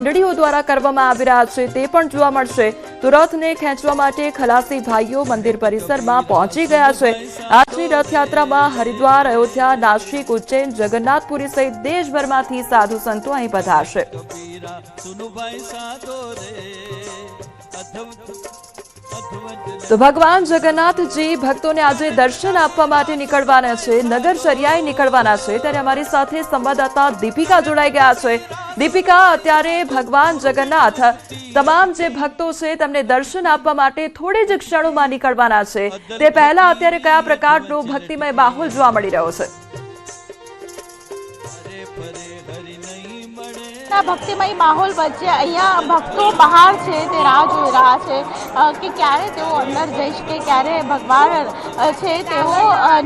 મંડળીઓ દ્વારા કરવામાં આવી રહ્યા છે તે પણ જોવા મળશે। તો રથને ખેંચવા માટે ખલાસી ભાઈઓ મંદિર પરિસરમાં પહોંચી ગયા છે। આજની રથયાત્રામાં હરિદ્વાર, અયોધ્યા, નાસિક, ઉજ્જૈન, જગન્નાથપુરી સહિત દેશભરમાંથી સાધુ સંતો અહીં પધારશે। तो भगवान जगन्नाथजी भक्तों ने आज दर्शन आपवा माटे निकळवाना छे, नगरचर्याए निकळवाना छे। त्यारे अमारी साथे संवाददाता दीपिका जोड़ाई गया छे। दीपिका, अत्यारे भगवान जगन्नाथ तमाम जे भक्तो छे तेमने दर्शन आपवा माटे थोड़ी ज क्षणोमां निकळवाना छे, ते पहेला अत्यारे कया प्रकारनो भक्तिमय माहोल जोवा मळी रह्यो छे? भक्तिमय माहौल वच्चे अहींया भक्तो बहार छे ते राह जोई रह्या छे कि क्यारे तेओ अंदर जई शके, क्यारे भगवान छे तेओ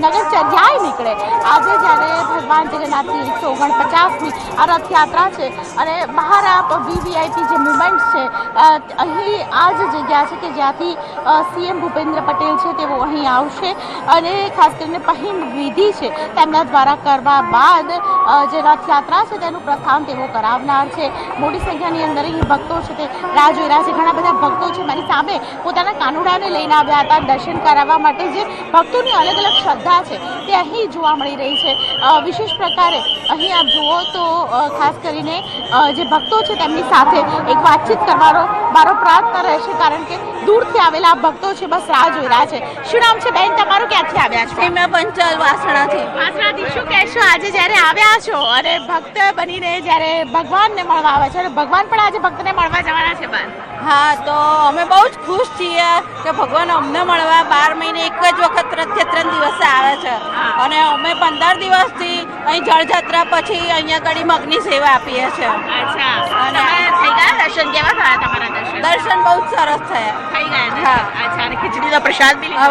नगरचर्याए निकळे। आज ज्यारे भगवान जगन्नाथनी 149મી आ रथयात्रा छे अने बहार आप वीवीआईपी जे मूवमेंट्स छे अहीं आ ज जग्या छे कि ज्यांथी सीएम भूपेन्द्र पटेल छे तेओ अहीं आवशे अने खास करीने पहिंद विधि छे तेमना द्वारा करवा बाद जे रथयात्रा छे तेनुं प्रस्थान तेओ करावनार छे। मोटी संख्यानी अंदर अहीं भक्तो छे ते राह जोई रह्या छे। घणा बधा भक्तो छे मारी सामे पोताना कानुडाने लईने आव्या हता दर्शन कराववा माटे। जे भक्तोनी अलग अलग श्रद्धा छे ते अहीं जोवा मळी रही छे। विशेष प्रकारे अहीं आप जुओ तो खास करीने जे भक्तो छे तेमनी साथे एक वातचीत करवानो मारो प्रयत्न रहेशे, कारण के दूरथी आवेला भक्तो छे बस राह जोई रह्या छे। शुं नाम छे बेन तमारुं? क्यांथी आव्या छो? मैं पंचल वासणाथी। वासणाथी शुं कहेशो आज ज्यारे आव्या छो अने भक्त बनीने ज्यारे भगवान ने मळवा आवे छे, भगवान पण आज भक्त ने मळवा जवाना छे बार? हाँ, तो अमे बहुत खुश छीए कि भगवान अमने मळवा 12 महीने एक ज वखत रथयात्रा दिवसे आवे छे अने अमे 15 दिवसथी अहीं जळजात्रा पछी अहींया कड़ी मगनी सेवा आपीए छे। अच्छा, अने થઈ ગયા દર્શન? કેવા થયા તમારા દર્શન? दर्शन बहुत सरस थया। થઈ ગયા ને? हाँ। अच्छा, અને ખીચડીનો પ્રસાદ બી લીધો?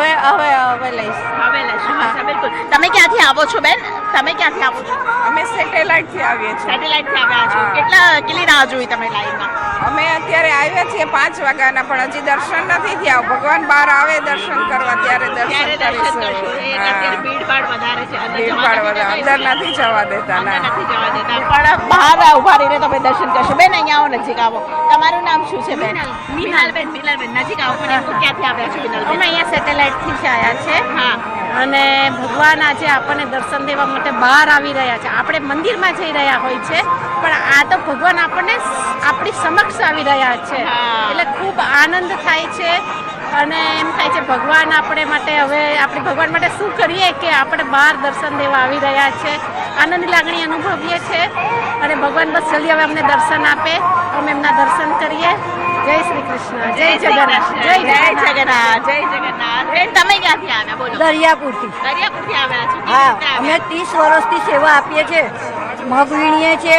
હવે લઈશ। હવે લેશું। અચ્છા, બિલકુલ। તમે ક્યાંથી આવો છો બેન? તમે ક્યાંથી આવો છો? અમે સેટેલાઇટ થી આવીએ છીએ। સેટેલાઇટ થી આવ્યા છો? કેટલી રાહ જોઈ તમે લાઈનમાં? અમે અત્યારે આવ્યા છીએ 5 વાગ્યાના, પણ હજી દર્શન નથી થયા। ભગવાન બહાર આવે દર્શન કરવા ત્યારે દર્શન કરશો? કરીશું। અત્યારે ભીડભાડ વધારે છે, ભીડભાડ વધારે, અંદર નથી જવા દેતા ના। નથી જવા દેતા, પણ બહાર ઉભા રહીને તમે દર્શન કરશો। બેન અહીંયા આવો, નજીક આવો। તમારું નામ શું છે બેન? મિનાલબેન। મિનાલબેન, નજીક આવો। પણ ક્યાંથી આવ્યા છો મિનાલબેન? અમે અહીંયા સેટેલાઇટ થી જ આવ્યા છે। હા, અને ભગવાન આજે આપણને દર્શન દેવા માટે બહાર આવી રહ્યા છે। આપણે મંદિરમાં જઈ રહ્યા હોય છે, પણ આ તો ભગવાન આપણને આપણી સમક્ષ આવી રહ્યા છે, એટલે ખૂબ આનંદ થાય છે। અને એમ થાય છે ભગવાન આપણે માટે હવે આપણે ભગવાન માટે શું કરીએ કે આપણે બહાર દર્શન દેવા આવી રહ્યા છે। આનંદની લાગણી અનુભવીએ છીએ અને ભગવાન બસ જલ્દી હવે અમને દર્શન આપે, અમે એમના દર્શન કરીએ। જય શ્રી કૃષ્ણ, જય જગન્નાથ, જય જગન્નાથ, જય જગન્નાથ। બેન તમે ક્યાંથી આવ્યા? બોલો। દરિયાપુરથી। દરિયાપુરથી આવ્યા છો? હા, અમે 30 વર્ષથી સેવા આપીએ છીએ। મગ વીણીએ છીએ,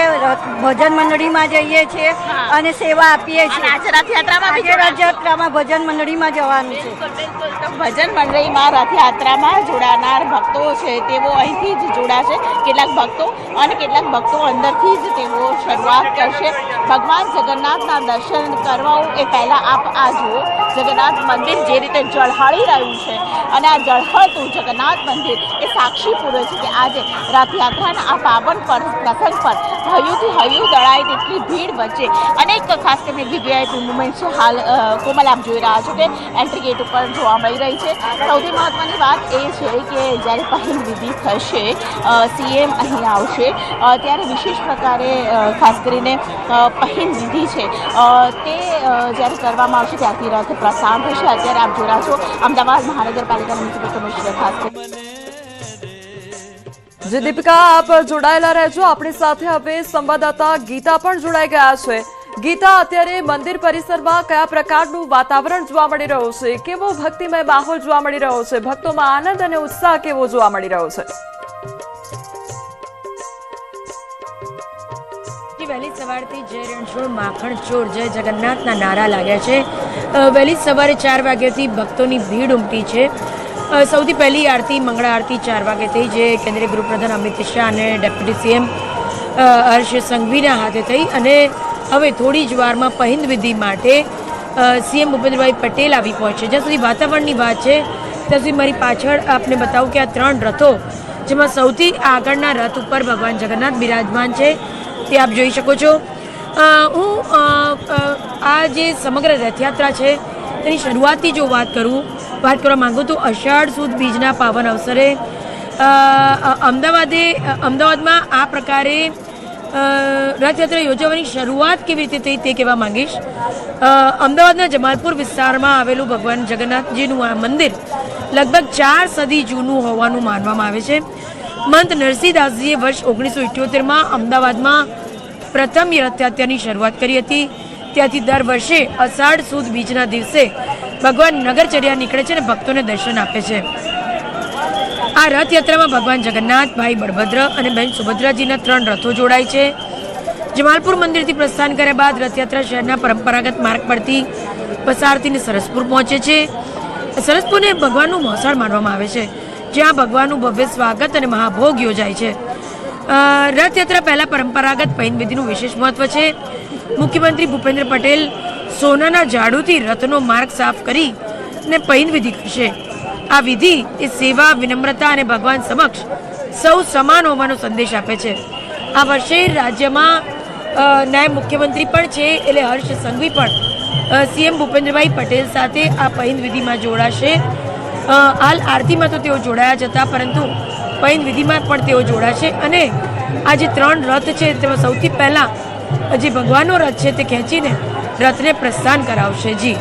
ભજન મંડળીમાં જઈએ છીએ અને સેવા આપીએ છીએ। આજે રથયાત્રામાં બી આજે રથયાત્રામાં ભજન મંડળીમાં જવાનું છે। બિલકુલ। તો ભજન મંડળીમાં રથયાત્રામાં જોડાનાર ભક્તો છે તેઓ અહીંથી જ જોડાશે। કેટલાક ભક્તો અને કેટલાક ભક્તો અંદરથી જ તેઓ શરૂઆત કરશે। ભગવાન જગન્નાથના દર્શન કરવા એ પહેલા આપ આ જુઓ, જગન્નાથ મંદિર જે રીતે ઝળહળી રહ્યું છે અને આ ઝળહળતું જગન્નાથ મંદિર એ સાક્ષી પૂરે છે કે આજે રથયાત્રાના આ પાવન પ્રસંગ પર હૈયુંથી હૈયું દળાય તેટલી ભીડ વચ્ચે અનેક ખાસ કરીને વીવીઆઈપી મુવમેન્ટ છે। હાલ કોમલ આપ જોઈ રહ્યા છો કે એન્ટ્રી ગેટ ઉપર જોવા મળી રહી છે। સૌથી મહત્વની વાત એ છે કે જ્યારે પહેલ વિધિ થશે, સીએમ અહીં આવશે ત્યારે વિશેષ પ્રકારે ખાસ કરીને પહેલ વિધિ છે તે જ્યારે કરવામાં આવશે ત્યારથી રથ પ્રસ્થાન થશે। અત્યારે આપ જોઈ રહ્યા છો અમદાવાદ મહાનગરપાલિકાના મ્યુનિસિપલ કમિશનર ખાસ जी दीपिका, आप जोड़ाયેલા રહેજો આપણી સાથે। હવે સંવાદદાતા ગીતા પણ જોડાઈ ગયા છે। ગીતા, અત્યારે મંદિર પરિસરમાં કયા પ્રકારનું વાતાવરણ જોવા મળી રહ્યું છે? કેવો ભક્તિમય માહોલ જોવા મળી રહ્યો છે? ભક્તોમાં આનંદ અને ઉત્સાહ કેવો જોવા મળી રહ્યો છે? વહેલી સવારથી જય રણછોડ માખણ ચોર જય જગન્નાથના નારા લાગ્યા છે। વહેલી સવારે 4 વાગ્યાથી ભક્તોની ભીડ ઉમટી છે। સૌથી પહેલી આરતી મંગળા આરતી 4 વાગે થઈ, જે કેન્દ્રીય ગૃહપ્રધાન અમિત શાહ અને ડેપ્યુટી સીએમ હર્ષ સંઘવીના હાથે થઈ। અને હવે થોડી જ વારમાં પહેંદ વિધિ માટે સીએમ ભૂપેન્દ્રભાઈ પટેલ આવી પહોંચે। જ્યાં સુધી વાતાવરણની વાત છે ત્યાં સુધી મારી પાછળ આપને બતાવું કે આ 3 રથો, જેમાં સૌથી આગળના રથ ઉપર ભગવાન જગન્નાથ બિરાજમાન છે, તે આપ જોઈ શકો છો। આ જે સમગ્ર રથયાત્રા છે તેની શરૂઆતથી જો વાત કરવા માંગુ તો અષાઢ સુદ બીજના પાવન અવસરે અમદાવાદમાં આ પ્રકારે રથયાત્રા યોજવાની શરૂઆત કેવી રીતે થઈ તે કહેવા માંગીશ. અમદાવાદના જમાલપુર વિસ્તારમાં આવેલું ભગવાન જગન્નાથજીનું આ મંદિર લગભગ 4 સદી જૂનું હોવાનું માનવામાં આવે છે. મંત નરસિંહદાસજીએ વર્ષ 1978માં અમદાવાદમાં પ્રથમ રથયાત્રાની શરૂઆત કરી હતી. ત્યાંથી દર વર્ષે અષાઢ સુદ બીજના દિવસે ભગવાન નગરચર્યા નીકળે છે અને ભક્તોને દર્શન આપે છે. આ રથયાત્રામાં ભગવાન જગન્નાથ, ભાઈ બળભદ્ર અને બહેન સુભદ્રાજીના 3 રથો જોડાય છે. જમાલપુર મંદિરથી પ્રસ્થાન કર્યા બાદ રથયાત્રા શહેરના પરંપરાગત માર્ગ પરથી પસાર થઈને સરસપુર પહોંચે છે. સરસપુરને ભગવાનનું મોસાળ માનવામાં આવે છે, જ્યાં ભગવાનનું ભવ્ય સ્વાગત અને મહાભોગ યોજાય છે. રથયાત્રા પહેલા પરંપરાગત પૈન વિધિનું વિશેષ મહત્વ છે. મુખ્યમંત્રી ભૂપેન્દ્ર પટેલ સોનાના ઝાડુથી રથનો માર્ગ સાફ કરી ને પૈન વિધિ કરશે. આ વિધિ એ સેવા, વિનમ્રતા અને ભગવાન સમક્ષ સૌ સમાન હોવાનો સંદેશ આપે છે. આ વર્ષે રાજ્યમાં નાયબ મુખ્યમંત્રી પણ છે, એટલે હર્ષ સંઘવી પણ સીએમ ભૂપેન્દ્રભાઈ પટેલ સાથે આ પૈન વિધિમાં જોડાશે. હાલ આરતીમાં તો તેઓ જોડાયા જ હતા, પરંતુ પૈન વિધિમાં પણ તેઓ જોડાશે અને આ જે 3 રથ છે તેમાં સૌથી પહેલા જે ભગવાનનો રથ છે તે ખેંચીને રથને પ્રસ્થાન કરાવશે. જી.